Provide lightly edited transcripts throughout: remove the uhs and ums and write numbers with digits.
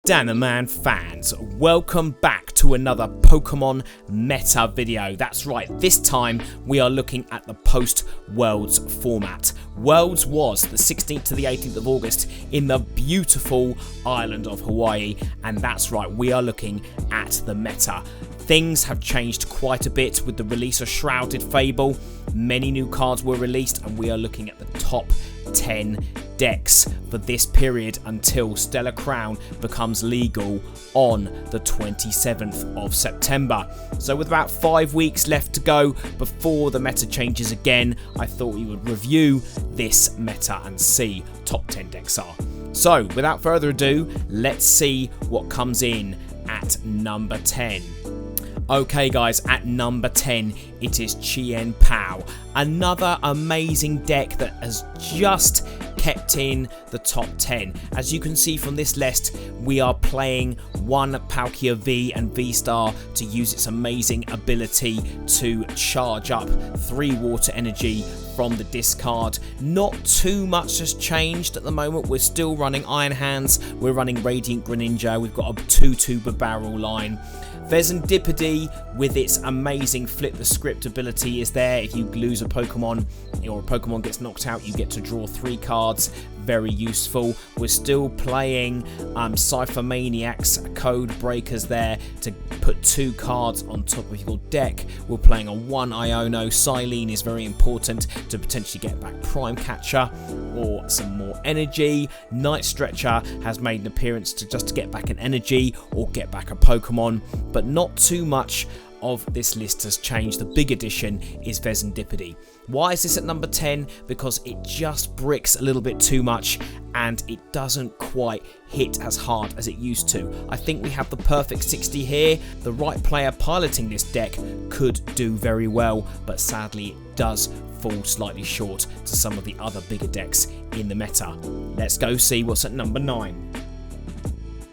Danaman fans, welcome back to another Pokemon meta video. That's right, this time we are looking at the post-Worlds format. Worlds was the 16th to the 18th of August in the beautiful island of Hawaii, and that's right, we are looking at the meta. Things have changed quite a bit with the release of Shrouded Fable. Many new cards were released, and we are looking at the top 10 decks for this period until Stellar Crown becomes legal on the 27th of September. So with about 5 weeks left to go before the meta changes again, I thought we would review this meta and see top 10 decks are. So without further ado, let's see what comes in at number 10. Okay guys, at number 10 it is Chien-pao, another amazing deck that has just kept in the top 10. As you can see from this list, we are playing one Palkia V and V-Star to use its amazing ability to charge up 3 water energy from the discard. Not too much has changed at the moment. We're still running Iron Hands, we're running Radiant Greninja, we've got a 2-tuber barrel line. Vesendipity with its amazing flip the script ability is there. If you lose a Pokemon or a Pokemon gets knocked out, you get to draw 3 cards. Very useful. We're still playing Cypher Maniacs, code breakers there to put 2 cards on top of your deck. We're playing a 1 Iono. Silene is very important to potentially get back Prime Catcher or some more energy. Night Stretcher has made an appearance to just get back an energy or get back a Pokemon, but not too much of this list has changed. The big addition is Vesendipity. Why is this at number 10? Because it just bricks a little bit too much and it doesn't quite hit as hard as it used to. I think we have the perfect 60 here. The right player piloting this deck could do very well, but sadly it does fall slightly short to some of the other bigger decks in the meta. Let's go see what's at number 9.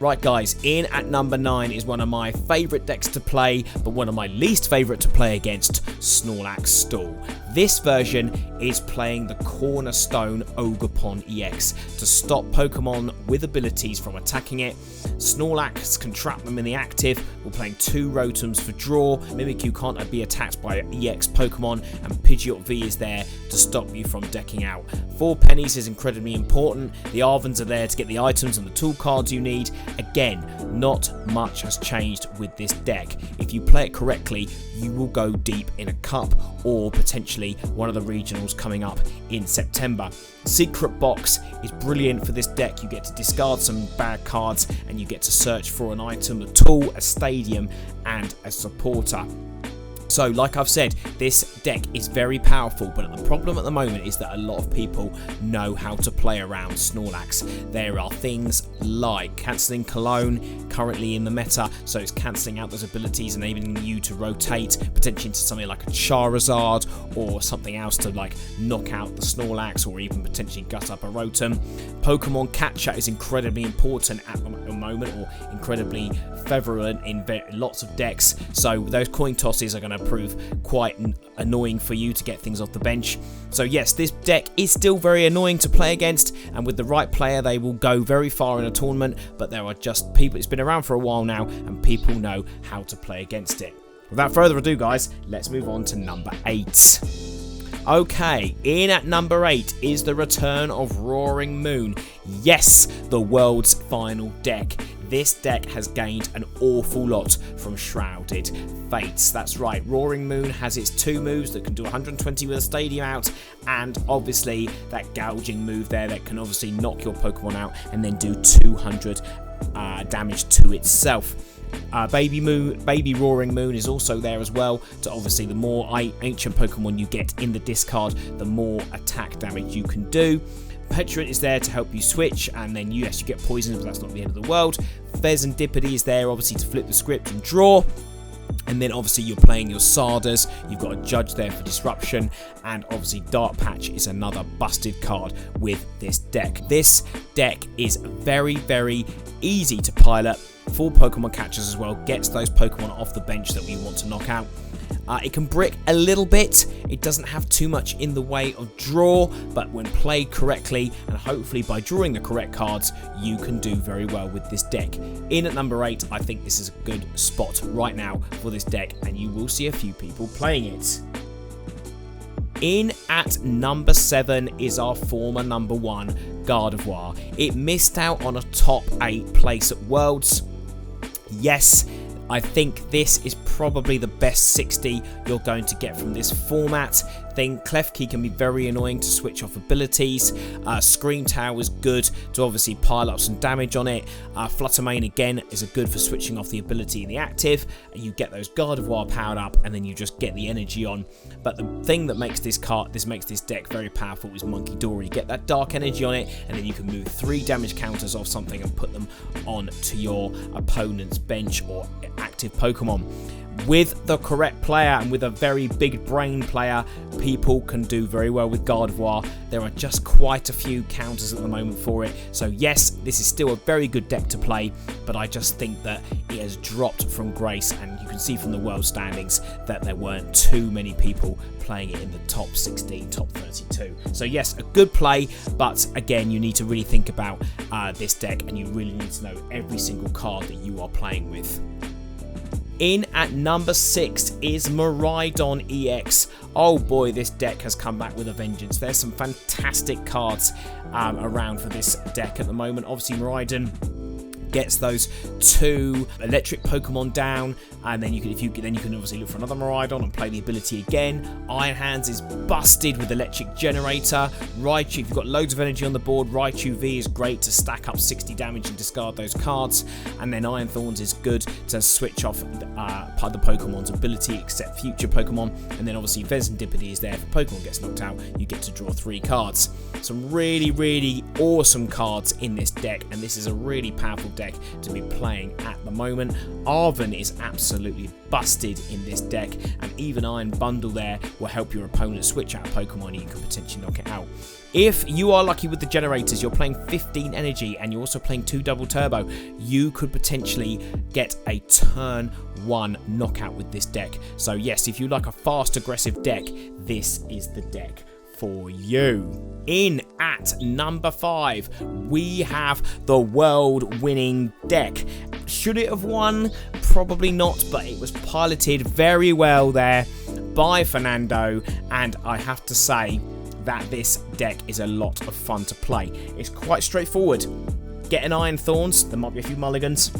Right guys, in at number 9 is one of my favourite decks to play, but one of my least favourite to play against, Snorlax Stall. This version is playing the cornerstone Ogerpon EX to stop Pokemon with abilities from attacking it. Snorlax can trap them in the active. We're playing 2 Rotums for draw. Mimikyu can't be attacked by EX Pokemon, and Pidgeot V is there to stop you from decking out. 4 pennies is incredibly important. The Arvans are there to get the items and the tool cards you need. Again, not much has changed with this deck. If you play it correctly, you will go deep in a cup or potentially one of the regionals coming up in September. Secret Box is brilliant for this deck. You get to discard some bad cards and you get to search for an item, a tool, a stadium and a supporter. So like I've said, this deck is very powerful, but the problem at the moment is that a lot of people know how to play around Snorlax. There are things like cancelling Cologne currently in the meta, so it's cancelling out those abilities, enabling you to rotate potentially into something like a Charizard or something else to like knock out the Snorlax or even potentially gut up a Rotom. Pokemon Catcher is incredibly important at the moment, or incredibly prevalent in lots of decks, so those coin tosses are going to prove quite annoying for you to get things off the bench. So yes, this deck is still very annoying to play against, and with the right player they will go very far in a tournament, but there are just people, it's been around for a while now and people know how to play against it. Without further ado guys, let's move on to number 8. Okay, in at number 8 is the return of Roaring Moon. Yes, the world's final deck. This deck has gained an awful lot from Shrouded Fates. That's right, Roaring Moon has its 2 moves that can do 120 with a stadium out, and obviously that gouging move there that can obviously knock your Pokemon out and then do 200 damage to itself. Baby Roaring Moon is also there as well, to obviously the more ancient Pokemon you get in the discard, the more attack damage you can do. Petrant is there to help you switch, and then yes, you get poisoned, but that's not the end of the world. Vesendipity is there obviously to flip the script and draw. And then obviously you're playing your Sardas, you've got a Judge there for disruption, and obviously Dark Patch is another busted card with this deck. This deck is very, very easy to pilot. 4 Pokemon catchers as well, gets those Pokemon off the bench that we want to knock out. It can brick a little bit. It doesn't have too much in the way of draw, but when played correctly, and hopefully by drawing the correct cards, you can do very well with this deck. In at number 8, I think this is a good spot right now for this deck, and you will see a few people playing it. In at number 7 is our former number 1, Gardevoir. It missed out on a top 8 place at Worlds. Yes, I think this is probably the best 60 you're going to get from this format. Then Klefki can be very annoying to switch off abilities. Scream Tower is good to obviously pile up some damage on it. Fluttermane again is a good for switching off the ability in the active. You get those Gardevoir powered up and then you just get the energy on. But the thing that makes this deck very powerful is Monkey Dory. You get that dark energy on it and then you can move 3 damage counters off something and put them onto your opponent's bench or active Pokemon. With the correct player and with a very big brain player, people can do very well with Gardevoir. There are just quite a few counters at the moment for it. So yes, this is still a very good deck to play, but I just think that it has dropped from grace, and you can see from the world standings that there weren't too many people playing it in the top 16, top 32. So yes, a good play, but again, you need to really think about this deck, and you really need to know every single card that you are playing with. In at number 6 is Miraidon EX. Oh boy, this deck has come back with a vengeance. There's some fantastic cards around for this deck at the moment. Obviously, Miraidon gets those 2 electric Pokemon down, and then you can obviously look for another Miraidon and play the ability again. Iron Hands is busted with Electric Generator. Raichu, if you've got loads of energy on the board, Raichu V is great to stack up 60 damage and discard those cards. And then Iron Thorns is good to switch off the Pokemon's ability except future Pokemon. And then obviously Vesindipity is there. If a Pokemon gets knocked out, you get to draw 3 cards. Some really, really awesome cards in this deck, and this is a really powerful deck to be playing at the moment. Arven is absolutely busted in this deck, and even Iron Bundle there will help your opponent switch out a Pokemon and you can potentially knock it out. If you are lucky with the generators, you're playing 15 energy and you're also playing 2 double turbo, you could potentially get a turn 1 knockout with this deck. So yes, if you like a fast aggressive deck, this is the deck for you. In at number 5, we have the world-winning deck. Should it have won? Probably not, but it was piloted very well there by Fernando, and I have to say that this deck is a lot of fun to play. It's quite straightforward. Get an Iron Thorns, there might be a few mulligans.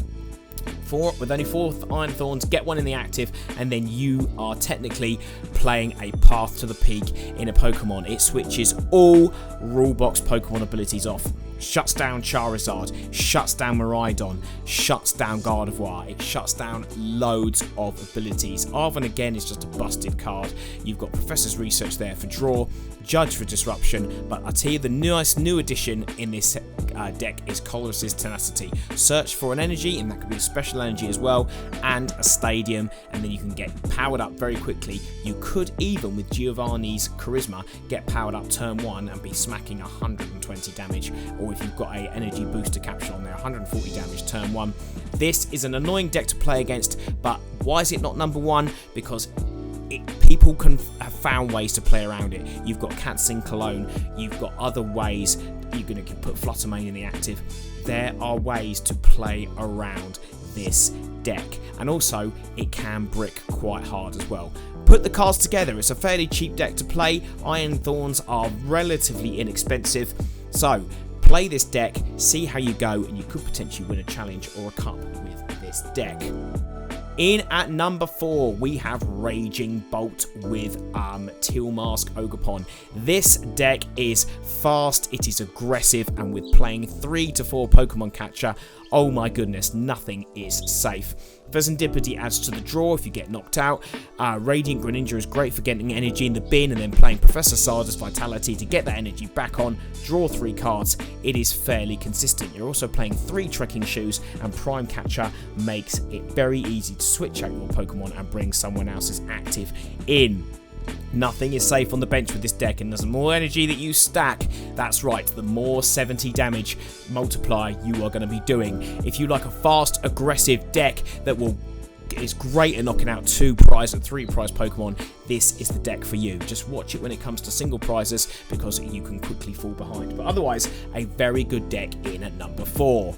With only 4 Iron Thorns, get 1 in the active, and then you are technically playing a Path to the Peak in a Pokemon. It switches all Rulebox Pokemon abilities off. Shuts down Charizard, shuts down Miraidon, shuts down Gardevoir, it shuts down loads of abilities. Arven again is just a busted card. You've got Professor's Research there for draw, Judge for disruption, but I tell you the nice new addition in this deck is Colress's Tenacity. Search for an energy, and that could be a special energy as well, and a stadium, and then you can get powered up very quickly. You could even, with Giovanni's Charisma, get powered up turn 1 and be smacking 120 damage, or if you've got a energy booster capsule on there, 140 damage turn 1. This is an annoying deck to play against, but why is it not number 1? Because people have found ways to play around it. You've got Katzin Cologne, you've got other ways. You're going to put Fluttermane in the active. There are ways to play around this deck, and also it can brick quite hard as well. Put the cards together, it's a fairly cheap deck to play. Iron Thorns are relatively inexpensive, so play this deck, see how you go, and you could potentially win a challenge or a cup with this deck. In at number 4, we have Raging Bolt with Tealmask Ogerpon. This deck is fast, it is aggressive, and with playing 3 to 4 Pokemon Catcher, oh my goodness, nothing is safe. Vesindipity adds to the draw if you get knocked out. Radiant Greninja is great for getting energy in the bin and then playing Professor Sarda's Vitality to get that energy back on, draw 3 cards. It is fairly consistent. You're also playing 3 Trekking Shoes, and Prime Catcher makes it very easy to switch out your Pokemon and bring someone else's active in. Nothing is safe on the bench with this deck, and the more energy that you stack, that's right, the more 70 damage multiplier you are going to be doing. If you like a fast, aggressive deck that will is great at knocking out 2 prize and 3 prize Pokemon, this is the deck for you. Just watch it when it comes to single prizes because you can quickly fall behind. But otherwise, a very good deck in at number 4.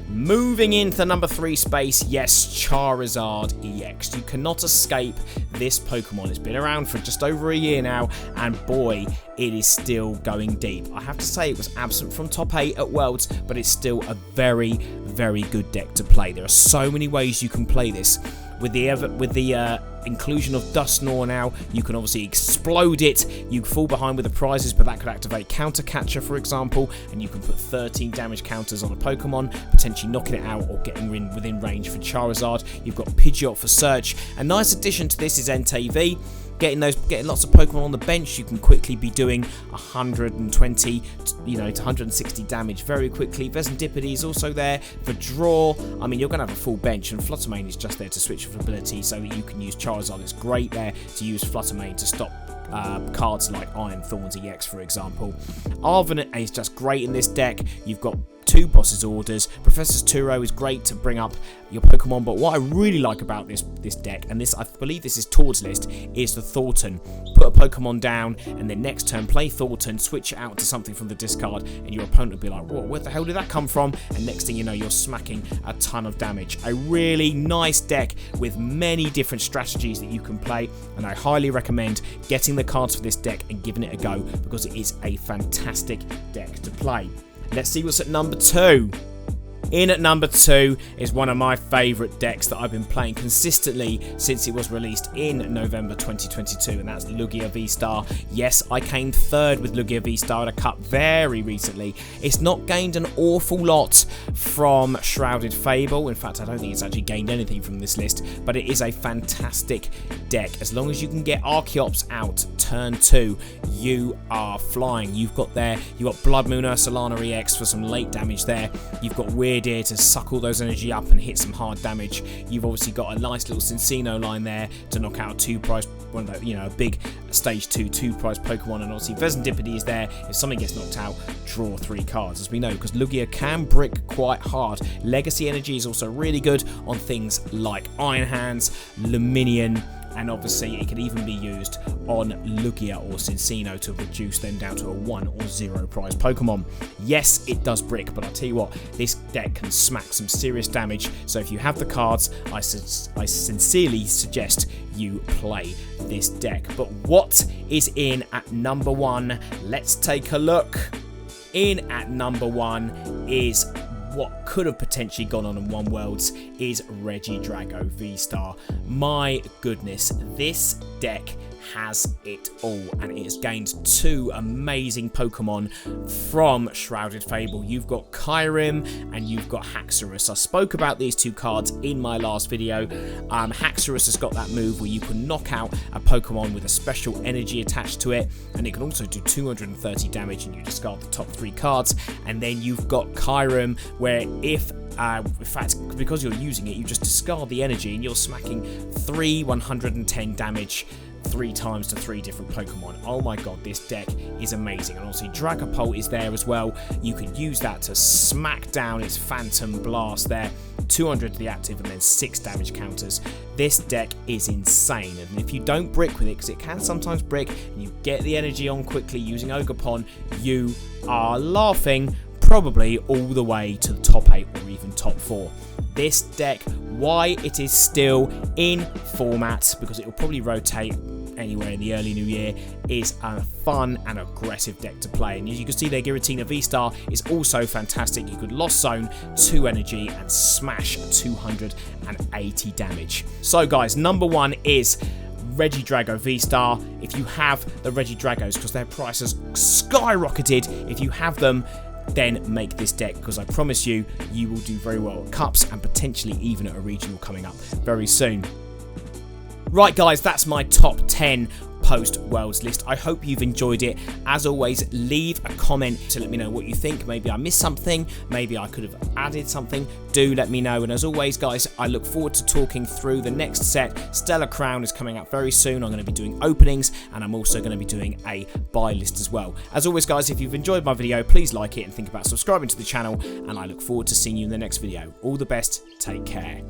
Moving into the number 3 space, yes, Charizard EX. You cannot escape this Pokemon. It's been around for just over a year now, and boy, it is still going deep. I have to say it was absent from top 8 at Worlds, but it's still a very, very good deck to play. There are so many ways you can play this. With the inclusion of Dusknoir now, you can obviously explode it. You fall behind with the prizes, but that could activate Counter Catcher, for example, and you can put 13 damage counters on a Pokemon, potentially knocking it out or getting within range for Charizard. You've got Pidgeot for search. A nice addition to this is NTV. Getting lots of Pokemon on the bench, you can quickly be doing 120, to 160 damage very quickly. Vesendipity is also there for draw. I mean, you're going to have a full bench, and Fluttermane is just there to switch of ability so that you can use Charizard. It's great there to use Fluttermane to stop cards like Iron Thorns EX, for example. Arvenant is just great in this deck. You've got 2 Boss's Orders. Professor's Turo is great to bring up your Pokemon, but what I really like about this deck, and I believe this is Tord's list, is the Thornton. Put a Pokemon down, and then next turn play Thornton, switch it out to something from the discard, and your opponent will be like, whoa, where the hell did that come from? And next thing you know, you're smacking a ton of damage. A really nice deck with many different strategies that you can play, and I highly recommend getting the cards for this deck and giving it a go, because it is a fantastic deck to play. Let's see what's at number 2. In at number 2 is one of my favourite decks that I've been playing consistently since it was released in November 2022, and that's Lugia VSTAR. Yes, I came 3rd with Lugia VSTAR at a cup very recently. It's not gained an awful lot from Shrouded Fable. In fact, I don't think it's actually gained anything from this list, but it is a fantastic deck. As long as you can get Archeops out turn 2, you are flying. You've got Blood Moon Ursulana EX for some late damage there. You've got Weird Ear to suck all those energy up and hit some hard damage. You've obviously got a nice little Cincino line there to knock out 2 prize, a big stage 2 prize Pokemon, and obviously Vesendipity is there. If something gets knocked out, draw 3 cards, as we know, because Lugia can brick quite hard. Legacy Energy is also really good on things like Iron Hands, Luminion, and obviously it can even be used on Lugia or Cincino to reduce them down to a 1 or 0 prize Pokemon. Yes, it does brick, but I'll tell you what, this deck can smack some serious damage, so if you have the cards, I sincerely suggest you play this deck. But what is in at number 1? Let's take a look. In at number 1 is what could have potentially gone on in One Worlds, is Regidrago VSTAR. My goodness, this deck has it all, and it has gained 2 amazing Pokemon from Shrouded Fable. You've got Kyurem and you've got Haxorus. I spoke about these 2 cards in my last video. Haxorus has got that move where you can knock out a Pokemon with a special energy attached to it, and it can also do 230 damage, and you discard the top 3 cards. And then you've got Kyurem, where if in fact, because you're using it, you just discard the energy and you're smacking 3 110 damage 3 times to 3 different Pokemon. Oh my god, this deck is amazing. And obviously Dragapult is there as well. You could use that to smack down its Phantom Blast there. 200 to the active and then 6 damage counters. This deck is insane, and if you don't brick with it, because it can sometimes brick, and you get the energy on quickly using Ogerpon, you are laughing probably all the way to the top 8 or even top 4. This deck, why it is still in format, because it will probably rotate anywhere in the early new year, is a fun and aggressive deck to play. And as you can see there, Giratina VSTAR is also fantastic. You could Lost Zone 2 energy and smash 280 damage. So guys, number 1 is Regidrago VSTAR. If you have the Regidragos, because their price has skyrocketed, if you have them, then make this deck, because I promise you, you will do very well at cups and potentially even at a regional coming up very soon. Right guys, that's my top 10 post-Worlds list. I hope you've enjoyed it. As always, leave a comment to let me know what you think. Maybe I missed something, maybe I could have added something. Do let me know. And as always guys, I look forward to talking through the next set. Stellar Crown is coming out very soon. I'm going to be doing openings, and I'm also going to be doing a buy list as well. As always guys, if you've enjoyed my video, please like it and think about subscribing to the channel, and I look forward to seeing you in the next video. All the best, take care.